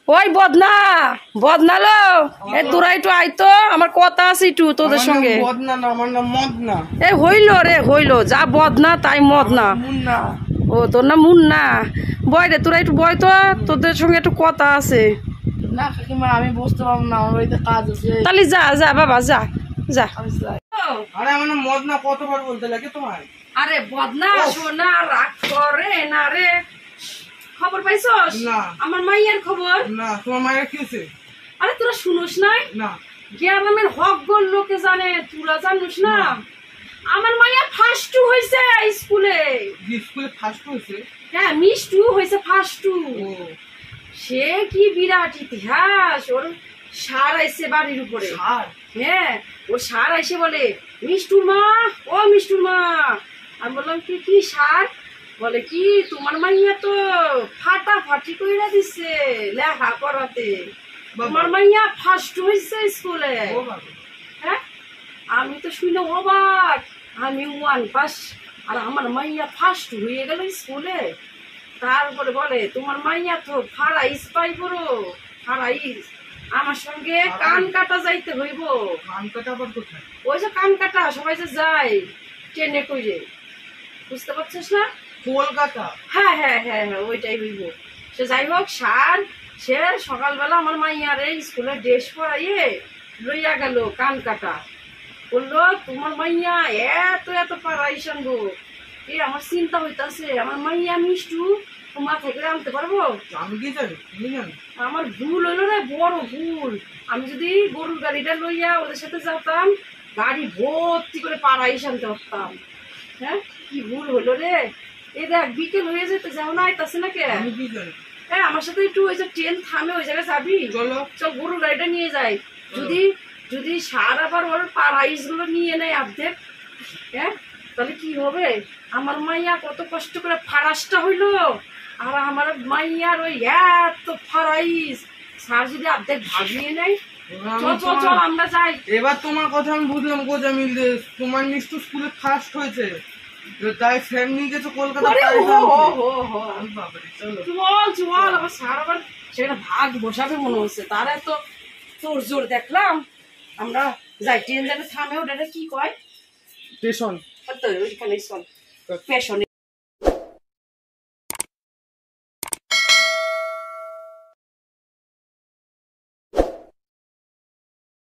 ওই বদনা বদনা লো তোরা একটু আইতো আমার কথা আছে একটু তোদের সঙ্গে। বদনা না, আমার নাম মদনা। এই হইলো যা বদনা তাই মদনা। মুন্না। ও তোর না মুন্না, বয় রে তোরা একটু বয় তো, তোদের সঙ্গে একটু কথা আছে। না কাকিমা আমি বুঝতে পারবো না, আমার বাড়িতে কাজ আছে। তাহলে যা যা বাবা যা যা। আরে আমার নাম মদনা, কতবার বলতে লাগে তোমার? আরে বদনা শোনা রাগ করে না রে, খবর পাইছস? না। আমার মাইয়ার খবর? না, তোমার মায়ের কি হয়েছে? আরে তোরা শুনোস নাই? না। গ্রামের হক গোল লোকে জানে, তোরা জানোস না? আমার মাইয়া ফার্স্ট হয়েছে স্কুলে। স্কুলে ফার্স্ট হয়েছে? হ্যাঁ মিষ্টু হয়েছে ফার্স্ট। ও সে কি বিরাট ইতিহাস, ওর সার আইছে বাড়ির উপরে। হ্যাঁ ওর সার আইসে বলে মিষ্টুর মা, ও মিষ্টুর মা। আমি বললাম কি কি সার? বলে কি তোমার মাইয়া তো ফাটাফাটি কইরা দিচ্ছে লেখা করাতে, তোমার মাইয়া ফার্স্ট হয়েছে স্কুলে। হ্যাঁ আমি তো শুনে অবাক, আমি 1 পাস আর আমার মাইয়া ফার্স্ট হয়ে গেল স্কুলে। তারপরে বলে তোমার মাইয়া তো ফারাইস পাইব, ফারাইস আমার সঙ্গে কান কাটা যাইতে হইব। কান কাটা আবার কোথায়? ওই যে কান কাটা সবাই যে যায় ট্রেনে কইরে, বুঝতে পারছিস না? কলকাতা? হ্যাঁ হ্যাঁ হ্যাঁ হ্যাঁ ওইটাই হইব। সে যাই হোক সার, সে সকালবেলা আমার মাইয়ারে স্কুলে ড্রেস পরাইয়ে লইয়া গেল কান কাটা। বললো তোমার মাইয়া এত এত পারাইস আনবো। এই আমার চিন্তা হইতাছে আমার মাইয়া মিষ্টু তোমার থেকে আনতে পারবো? আমি কি জানি, তুমি জানি? আমার ভুল হইলো রে, বড় ভুল। আমি যদি গরুর গাড়িটা লইয়া ওদের সাথে যেতাম, গাড়ি ভর্তি করে পাড়াইস আনতে পারতাম। হ্যাঁ কি ভুল হলো রে। এই দেখ বিকেল হয়ে যেতে যাও না, আইতাছে না কে? আমি কি জানি? হ্যাঁ আমার সাথে একটু ওই যে ট্রেন থামে ওই জায়গায় যাবি? চলো চল গরুর গাড়িটা নিয়ে যাই। যদি যদি সার আবার ওর পাড়াইস গুলো নিয়ে নেয় অর্ধেক, হ্যাঁ তাহলে কি হবে? আমার মাইয়া কত কষ্ট করে ফারাসটা হইলো, আর আমার মাইয়ার ওই এত ফারাইস স্যার যদি অর্ধেক ভাবিয়ে নেয়। চল চল চল আমরা যাই। এবার তোমার কথা আমি বুঝলাম গোজা মিল, তোমার নিশ্চয় স্কুলে ফার্স্ট হয়েছে, তাই ফ্রেন্ড নিয়ে গেছো কলকাতা। চল চল আবার স্যার আবার সেখানে ভাগ বসাবে মনে হচ্ছে, তার এত তোর জোর দেখলাম। আমরা যাই, ট্রেন যেন থামে ওটা কি কয় স্টেশন, ওইখানে চল পেছনে।